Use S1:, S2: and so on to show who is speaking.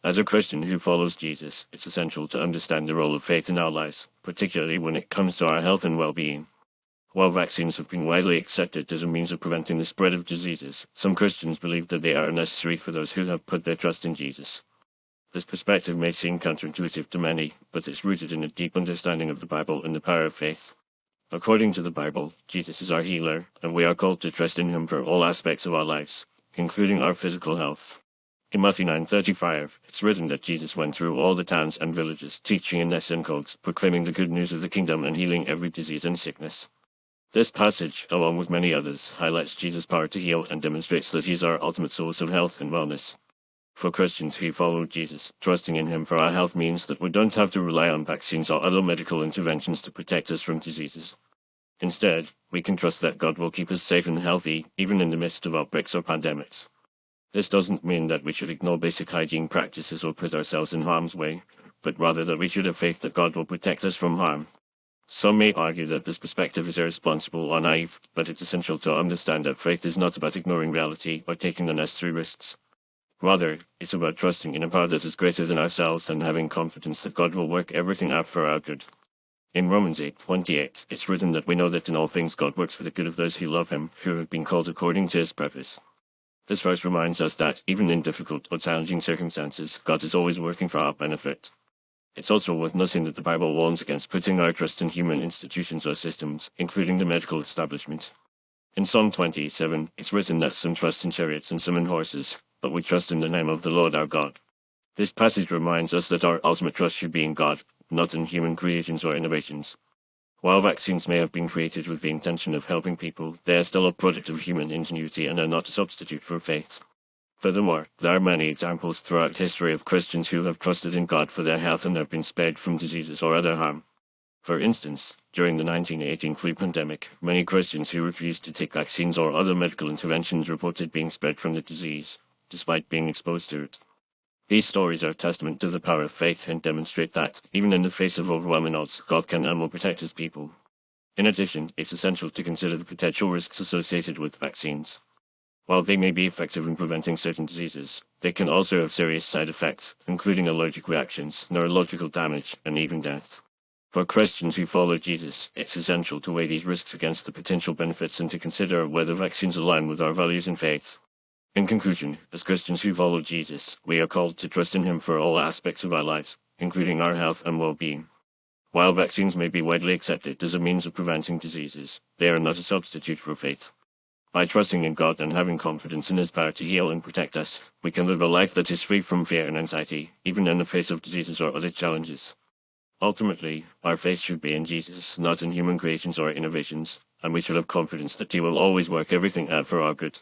S1: As a Christian who follows Jesus, it's essential to understand the role of faith in our lives, particularly when it comes to our health and well-being. While vaccines have been widely accepted as a means of preventing the spread of diseases, some Christians believe that they are necessary for those who have put their trust in Jesus. This perspective may seem counterintuitive to many, but it's rooted in a deep understanding of the Bible and the power of faith. According to the Bible, Jesus is our healer, and we are called to trust in him for all aspects of our lives, including our physical health. In Matthew 9:35, it's written that Jesus went through all the towns and villages, teaching in their synagogues, proclaiming the good news of the kingdom and healing every disease and sickness. This passage, along with many others, highlights Jesus' power to heal and demonstrates that he is our ultimate source of health and wellness. For Christians who follow Jesus, trusting in him for our health means that we don't have to rely on vaccines or other medical interventions to protect us from diseases. Instead, we can trust that God will keep us safe and healthy, even in the midst of outbreaks or pandemics. This doesn't mean that we should ignore basic hygiene practices or put ourselves in harm's way, but rather that we should have faith that God will protect us from harm. Some may argue that this perspective is irresponsible or naive, but it's essential to understand that faith is not about ignoring reality or taking unnecessary risks. Rather, it's about trusting in a power that is greater than ourselves and having confidence that God will work everything out for our good. In Romans 8:28, it's written that we know that in all things God works for the good of those who love him, who have been called according to his purpose. This verse reminds us that, even in difficult or challenging circumstances, God is always working for our benefit. It's also worth noting that the Bible warns against putting our trust in human institutions or systems, including the medical establishment. In Psalm 27, it's written that some trust in chariots and some in horses, but we trust in the name of the Lord our God. This passage reminds us that our ultimate trust should be in God, not in human creations or innovations. While vaccines may have been created with the intention of helping people, they are still a product of human ingenuity and are not a substitute for faith. Furthermore, there are many examples throughout history of Christians who have trusted in God for their health and have been spared from diseases or other harm. For instance, during the 1918 flu pandemic, many Christians who refused to take vaccines or other medical interventions reported being spared from the disease, despite being exposed to it. These stories are a testament to the power of faith and demonstrate that, even in the face of overwhelming odds, God can and will protect his people. In addition, it's essential to consider the potential risks associated with vaccines. While they may be effective in preventing certain diseases, they can also have serious side effects, including allergic reactions, neurological damage, and even death. For Christians who follow Jesus, it's essential to weigh these risks against the potential benefits and to consider whether vaccines align with our values and faith. In conclusion, as Christians who follow Jesus, we are called to trust in him for all aspects of our lives, including our health and well-being. While vaccines may be widely accepted as a means of preventing diseases, they are not a substitute for faith. By trusting in God and having confidence in his power to heal and protect us, we can live a life that is free from fear and anxiety, even in the face of diseases or other challenges. Ultimately, our faith should be in Jesus, not in human creations or innovations, and we should have confidence that he will always work everything out for our good.